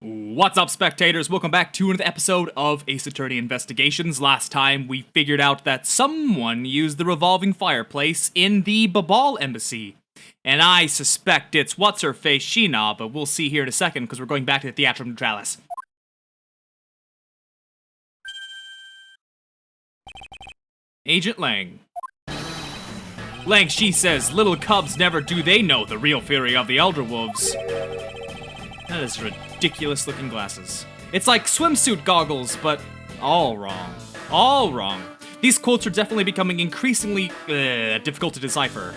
What's up, spectators? Welcome back to another episode of Ace Attorney Investigations. Last time, we figured out that someone used the revolving fireplace in the Babal embassy. And I suspect it's what's-her-face Shih-na, but we'll see here in a second because we're going back to the Theatrum Neutralis. Agent Lang. Lang Shi says, little cubs never do they know the real fury of the Elder Wolves. That is ridiculous looking glasses. It's like swimsuit goggles, but all wrong. All wrong. These quotes are definitely becoming increasingly difficult to decipher.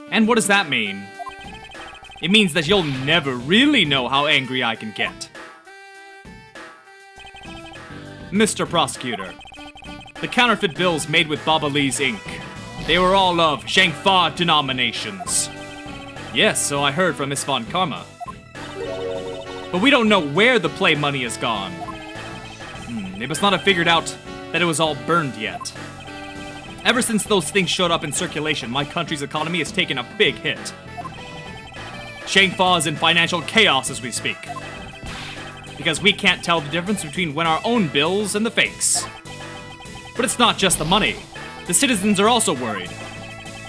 And what does that mean? It means that you'll never really know how angry I can get. Mr. Prosecutor. The counterfeit bills made with Baba Lee's ink. They were all of Zhangfa denominations. Yes, so I heard from Miss Von Karma. But we don't know where the play money has gone. They must not have figured out that it was all burned yet. Ever since those things showed up in circulation, my country's economy has taken a big hit. Zhangfa is in financial chaos as we speak. Because we can't tell the difference between when our own bills and the fakes. But it's not just the money. The citizens are also worried.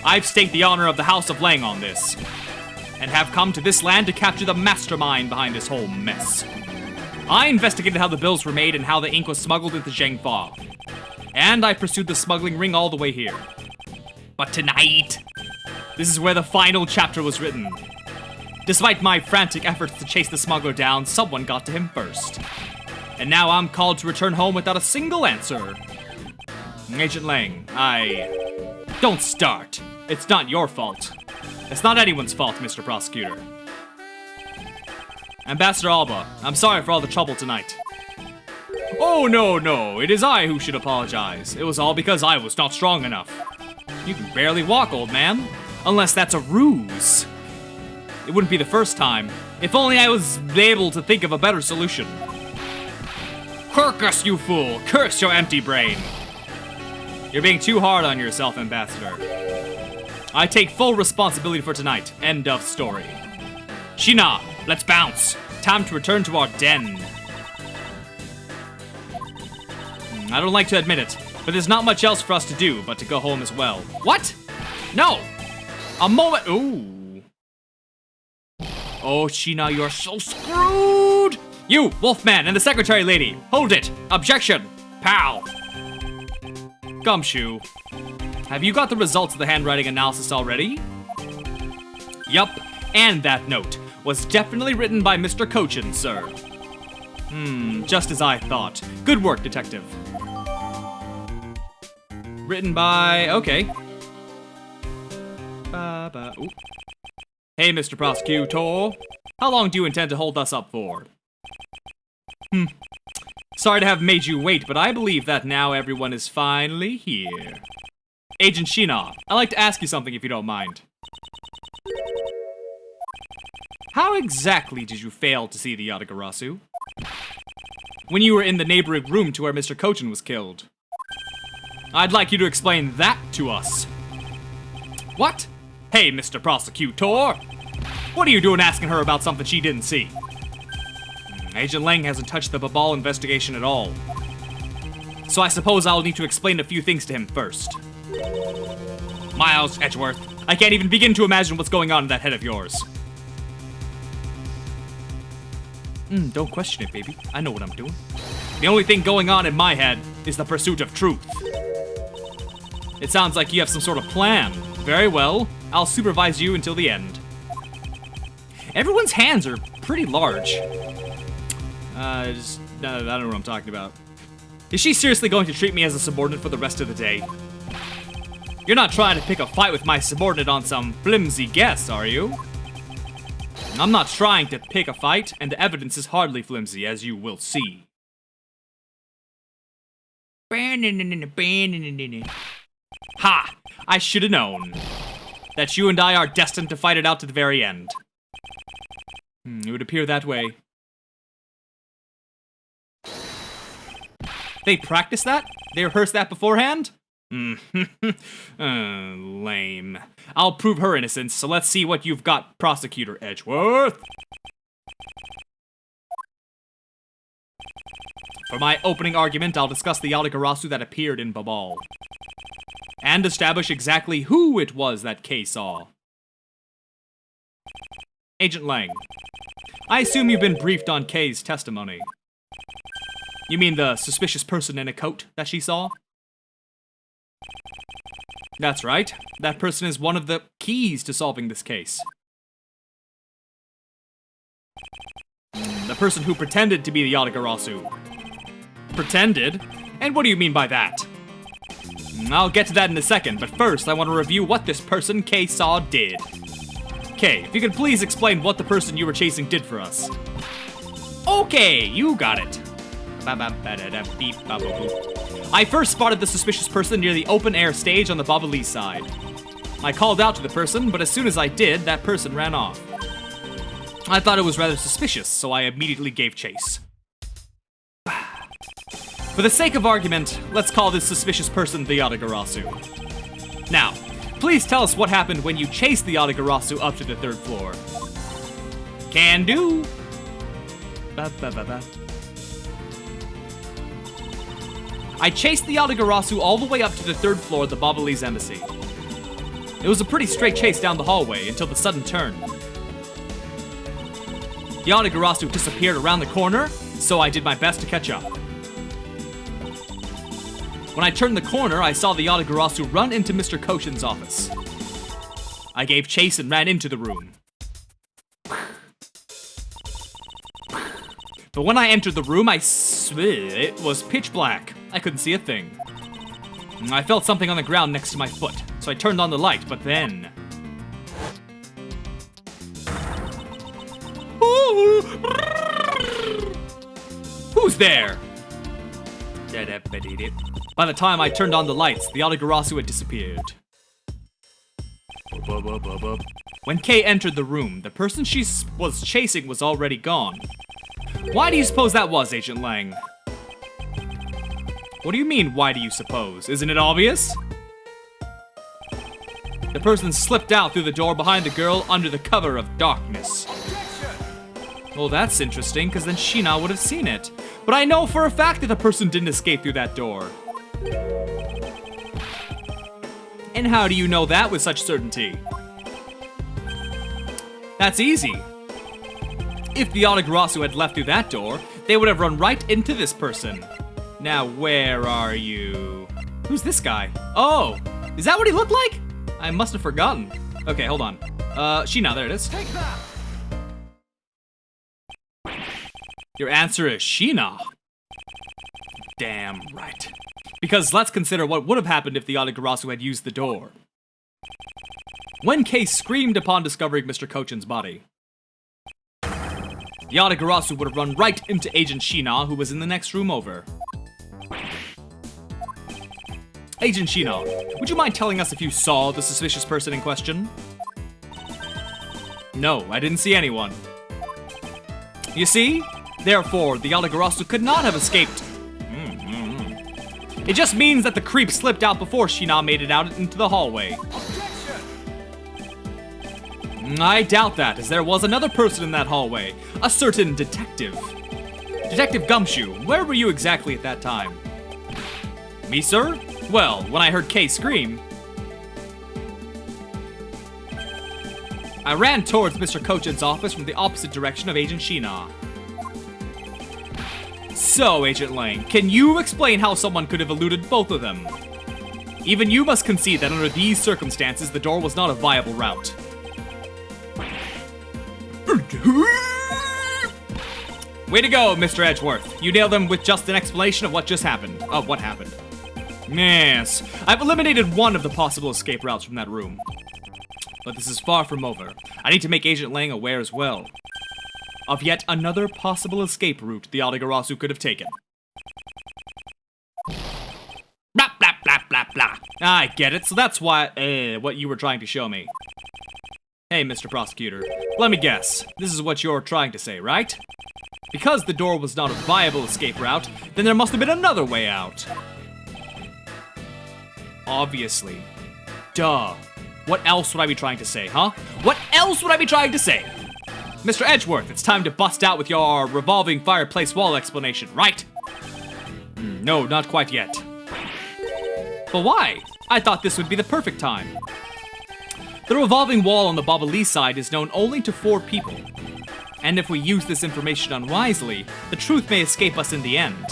I've staked the honor of the House of Lang on this, and have come to this land to capture the mastermind behind this whole mess. I investigated how the bills were made and how the ink was smuggled into Zhangfa. And I pursued the smuggling ring all the way here. But tonight, this is where the final chapter was written. Despite my frantic efforts to chase the smuggler down, someone got to him first. And now I'm called to return home without a single answer. Agent Lang, Don't start. It's not your fault. It's not anyone's fault, Mr. Prosecutor. Ambassador Alba, I'm sorry for all the trouble tonight. Oh, no, it is I who should apologize. It was all because I was not strong enough. You can barely walk, old man. Unless that's a ruse. It wouldn't be the first time. If only I was able to think of a better solution. Curcus, you fool! Curse your empty brain! You're being too hard on yourself, Ambassador. I take full responsibility for tonight. End of story. Shih-na, let's bounce. Time to return to our den. I don't like to admit it, but there's not much else for us to do but to go home as well. What? No! A moment. Ooh. Oh, Shih-na, you're so screwed! You, Wolfman, and the secretary lady, hold it! Objection! Pow! Gumshoe. Have you got the results of the handwriting analysis already? Yup, and that note was definitely written by Mr. Cochin, sir. Just as I thought. Good work, detective. Written by... okay. Ooh. Hey, Mr. Prosecutor. How long do you intend to hold us up for? Sorry to have made you wait, but I believe that now everyone is finally here. Agent Shih-na, I'd like to ask you something if you don't mind. How exactly did you fail to see the Yatagarasu? When you were in the neighboring room to where Mr. Cochin was killed. I'd like you to explain that to us. What? Hey, Mr. Prosecutor! What are you doing asking her about something she didn't see? Agent Lang hasn't touched the Babal investigation at all. So I suppose I'll need to explain a few things to him first. Miles, Edgeworth, I can't even begin to imagine what's going on in that head of yours. Don't question it, baby. I know what I'm doing. The only thing going on in my head is the pursuit of truth. It sounds like you have some sort of plan. Very well, I'll supervise you until the end. Everyone's hands are pretty large. I don't know what I'm talking about. Is she seriously going to treat me as a subordinate for the rest of the day? You're not trying to pick a fight with my subordinate on some flimsy guess, are you? I'm not trying to pick a fight, and the evidence is hardly flimsy, as you will see. Ha! I should have known that you and I are destined to fight it out to the very end. It would appear that way. They practice that? They rehearse that beforehand? Lame. I'll prove her innocence, so let's see what you've got, Prosecutor Edgeworth. For my opening argument, I'll discuss the Yatagarasu that appeared in Babal, and establish exactly who it was that Kay saw. Agent Lang, I assume you've been briefed on Kay's testimony. You mean the suspicious person in a coat that she saw? That's right. That person is one of the keys to solving this case. The person who pretended to be the Yatagarasu. Pretended? And what do you mean by that? I'll get to that in a second, but first I want to review what this person Kay saw did. Kay, if you could please explain what the person you were chasing did for us. Okay, you got it. I first spotted the suspicious person near the open-air stage on the Babali side. I called out to the person, but as soon as I did, that person ran off. I thought it was rather suspicious, so I immediately gave chase. For the sake of argument, let's call this suspicious person the Yatagarasu. Now, please tell us what happened when you chased the Yatagarasu up to the 3rd floor. Can do. I chased the Yatagarasu all the way up to the 3rd floor of the Babali's embassy. It was a pretty straight chase down the hallway until the sudden turn. The Yatagarasu disappeared around the corner, so I did my best to catch up. When I turned the corner, I saw the Yatagarasu run into Mr. Koshin's office. I gave chase and ran into the room. But when I entered the room, it was pitch black. I couldn't see a thing. I felt something on the ground next to my foot, so I turned on the light, but then... Who's there? By the time I turned on the lights, the Yatagarasu had disappeared. When Kay entered the room, the person she was chasing was already gone. Why do you suppose that was, Agent Lang? What do you mean, why do you suppose? Isn't it obvious? The person slipped out through the door behind the girl under the cover of darkness. Well, that's interesting, because then Shih-na would have seen it. But I know for a fact that the person didn't escape through that door. And how do you know that with such certainty? That's easy. If the Yatagarasu had left through that door, they would have run right into this person. Now, where are you? Who's this guy? Oh, is that what he looked like? I must have forgotten. Okay, hold on. Shih-na, there it is. Take that. Your answer is Shih-na. Damn right. Because let's consider what would have happened if the Yatagarasu had used the door. When Kay screamed upon discovering Mr. Kochin's body, the Yatagarasu would have run right into Agent Shih-na, who was in the next room over. Agent Shih-na, would you mind telling us if you saw the suspicious person in question? No, I didn't see anyone. You see? Therefore, the Yatagarasu could not have escaped. It just means that the creep slipped out before Shih-na made it out into the hallway. I doubt that, as there was another person in that hallway. A certain detective. Detective Gumshoe, where were you exactly at that time? Me, sir? Well, when I heard Kay scream, I ran towards Mr. Kochin's office from the opposite direction of Agent Shih-na. So, Agent Lang, can you explain how someone could have eluded both of them? Even you must concede that under these circumstances, the door was not a viable route. Way to go, Mr. Edgeworth. You nailed them with just an explanation of what just happened. Of what happened. Yes, I've eliminated one of the possible escape routes from that room. But this is far from over. I need to make Agent Lang aware as well of yet another possible escape route the Yatagarasu could have taken. Blah, blah, blah, blah, blah. I get it, so that's why, what you were trying to show me. Hey, Mr. Prosecutor, let me guess. This is what you're trying to say, right? Because the door was not a viable escape route, then there must have been another way out. Obviously. Duh. What else would I be trying to say, huh? What else would I be trying to say? Mr. Edgeworth, it's time to bust out with your revolving fireplace wall explanation, right? No, not quite yet. But why? I thought this would be the perfect time. The revolving wall on the Baba Lee side is known only to 4 people. And if we use this information unwisely, the truth may escape us in the end.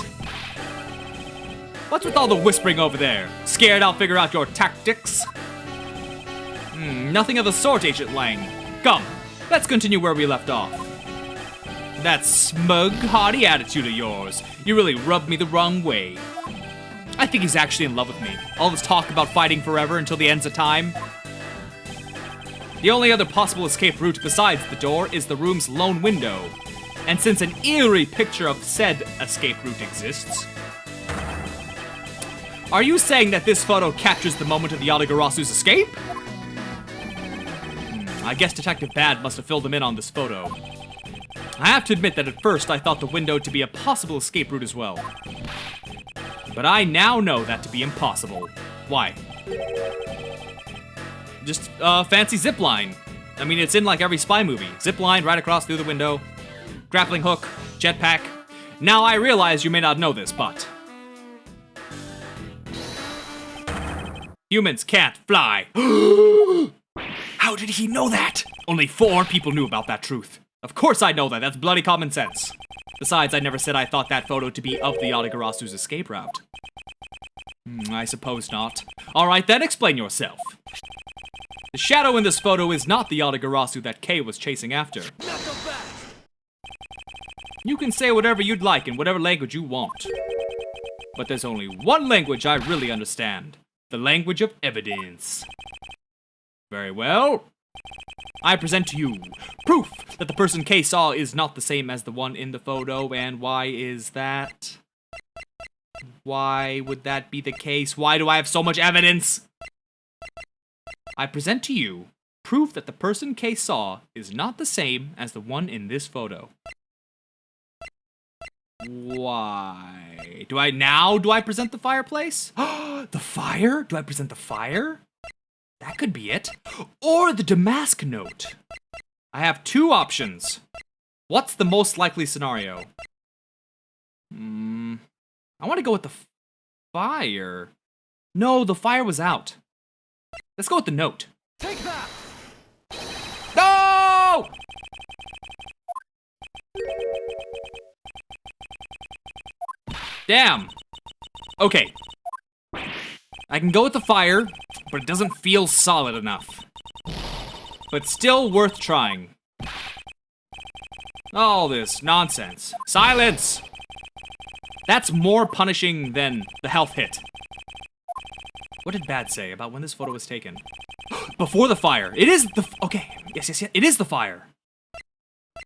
What's with all the whispering over there? Scared I'll figure out your tactics? Nothing of the sort, Agent Lang. Come, let's continue where we left off. That smug, haughty attitude of yours, you really rubbed me the wrong way. I think he's actually in love with me. All this talk about fighting forever until the ends of time. The only other possible escape route besides the door is the room's lone window. And since an eerie picture of said escape route exists... Are you saying that this photo captures the moment of the Yadagarasu's escape? I guess Detective Bad must have filled him in on this photo. I have to admit that at first I thought the window to be a possible escape route as well. But I now know that to be impossible. Why? Just a fancy zipline. I mean, it's in like every spy movie. Zipline right across through the window. Grappling hook, jetpack. Now I realize you may not know this, but... humans can't fly. How did he know that? Only 4 people knew about that truth. Of course I know that. That's bloody common sense. Besides, I never said I thought that photo to be of the Yadagarasu's escape route. I suppose not. Alright then, explain yourself. The shadow in this photo is not the Yadagarasu that Kay was chasing after. You can say whatever you'd like in whatever language you want. But there's only one language I really understand. The language of evidence. Very well. I present to you proof that the person Kay saw is not the same as the one in the photo, and why is that? Why would that be the case? Why do I have so much evidence? I present to you proof that the person Kay saw is not the same as the one in this photo. Why? Do I present the fireplace? The fire? Do I present the fire? That could be it. Or the Damask note. I have 2 options. What's the most likely scenario? I want to go with the fire. No, the fire was out. Let's go with the note. Take that! No! Damn. Okay. I can go with the fire, but it doesn't feel solid enough. But still worth trying. All this nonsense. Silence! That's more punishing than the health hit. What did Bad say about when this photo was taken? Before the fire. It is the... Okay. Yes. It is the fire.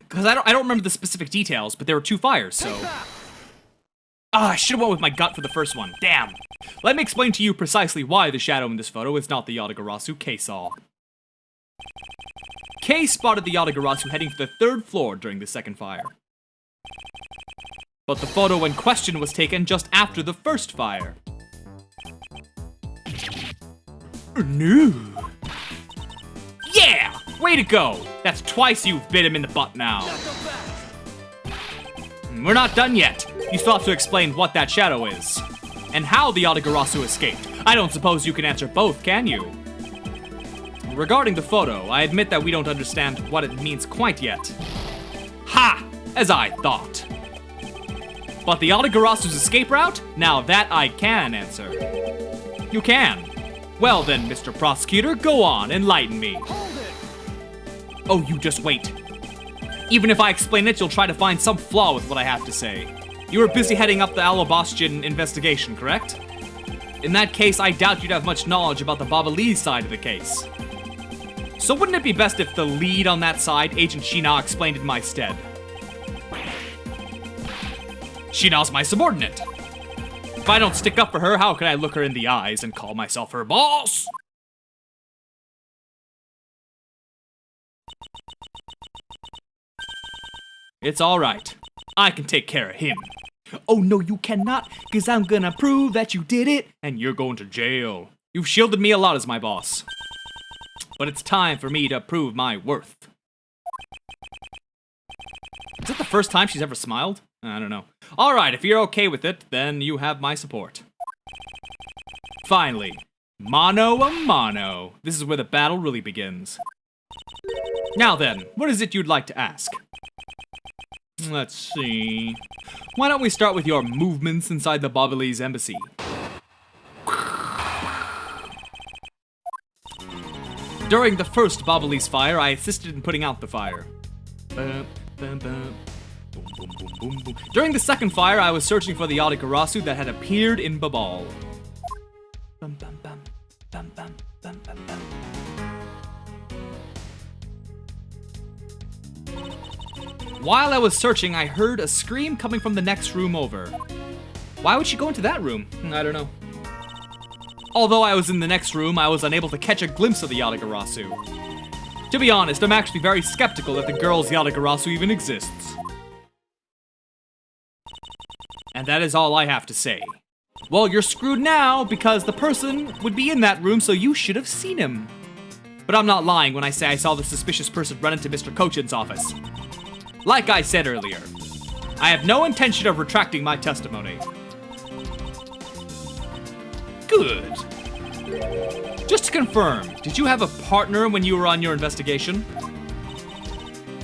Because I don't remember the specific details, but there were 2 fires, so... I should have went with my gut for the first one. Damn. Let me explain to you precisely why the shadow in this photo is not the Yadagarasu Kay saw. Kay spotted the Yadagarasu heading for the 3rd floor during the 2nd fire. But the photo in question was taken just after the 1st fire. No. Yeah! Way to go! That's twice you've bit him in the butt now. We're not done yet. You still have to explain what that shadow is. And how the Yadagarasu escaped. I don't suppose you can answer both, can you? Regarding the photo, I admit that we don't understand what it means quite yet. Ha! As I thought. But the Yadagarasu's escape route? Now that I can answer. You can. Well then, Mr. Prosecutor, go on, enlighten me. Hold it! Oh, you just wait. Even if I explain it, you'll try to find some flaw with what I have to say. You were busy heading up the Alabastian investigation, correct? In that case, I doubt you'd have much knowledge about the Baba Lee side of the case. So wouldn't it be best if the lead on that side, Agent Shih-na, explained in my stead? Shih-na's my subordinate. If I don't stick up for her, how can I look her in the eyes and call myself her boss? It's alright. I can take care of him. Oh no, you cannot, cause I'm gonna prove that you did it, and you're going to jail. You've shielded me a lot as my boss. But it's time for me to prove my worth. first time she's ever smiled? I don't know. Alright, if you're okay with it, then you have my support. Finally, mano a mano. This is where the battle really begins. Now then, what is it you'd like to ask? Let's see. Why don't we start with your movements inside the Bobbly's embassy? During the first Bobbly's fire, I assisted in putting out the fire. During the second fire, I was searching for the Yatagarasu that had appeared in Babal. While I was searching, I heard a scream coming from the next room over. Why would she go into that room? I don't know. Although I was in the next room, I was unable to catch a glimpse of the Yatagarasu. To be honest, I'm actually very skeptical that the girl's Yatagarasu even exists. And that is all I have to say. Well, you're screwed now, because the person would be in that room, so you should have seen him. But I'm not lying when I say I saw the suspicious person run into Mr. Kochin's office. Like I said earlier, I have no intention of retracting my testimony. Good. Just to confirm, did you have a partner when you were on your investigation?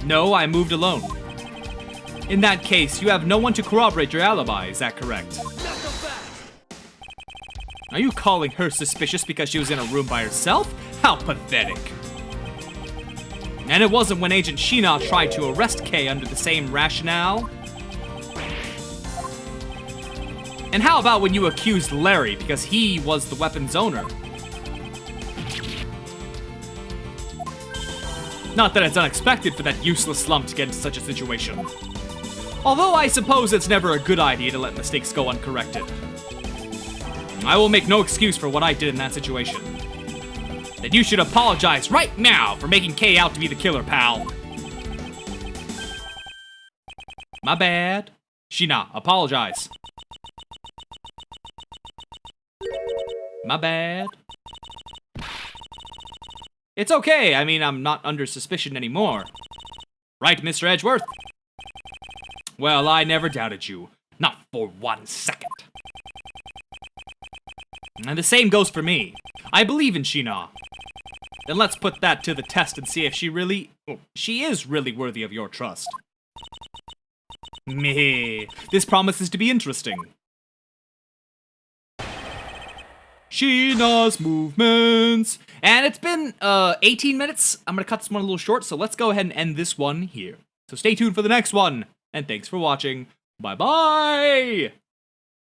No, I moved alone. In that case, you have no one to corroborate your alibi, is that correct? Are you calling her suspicious because she was in a room by herself? How pathetic. And it wasn't when Agent Shih-na tried to arrest Kay under the same rationale? And how about when you accused Larry because he was the weapon's owner? Not that it's unexpected for that useless slump to get into such a situation. Although I suppose it's never a good idea to let mistakes go uncorrected. I will make no excuse for what I did in that situation. Then you should apologize right now for making Kay out to be the killer, pal. My bad. Shih-na, apologize. My bad. It's okay, I mean, I'm not under suspicion anymore. Right, Mr. Edgeworth? Well, I never doubted you. Not for 1 second. And the same goes for me. I believe in Shih-na. Then let's put that to the test and see if she is really worthy of your trust. Meh. This promises to be interesting. Shih-na's movements. And it's been 18 minutes. I'm gonna cut this one a little short, so let's go ahead and end this one here. So stay tuned for the next one. And thanks for watching. Bye-bye!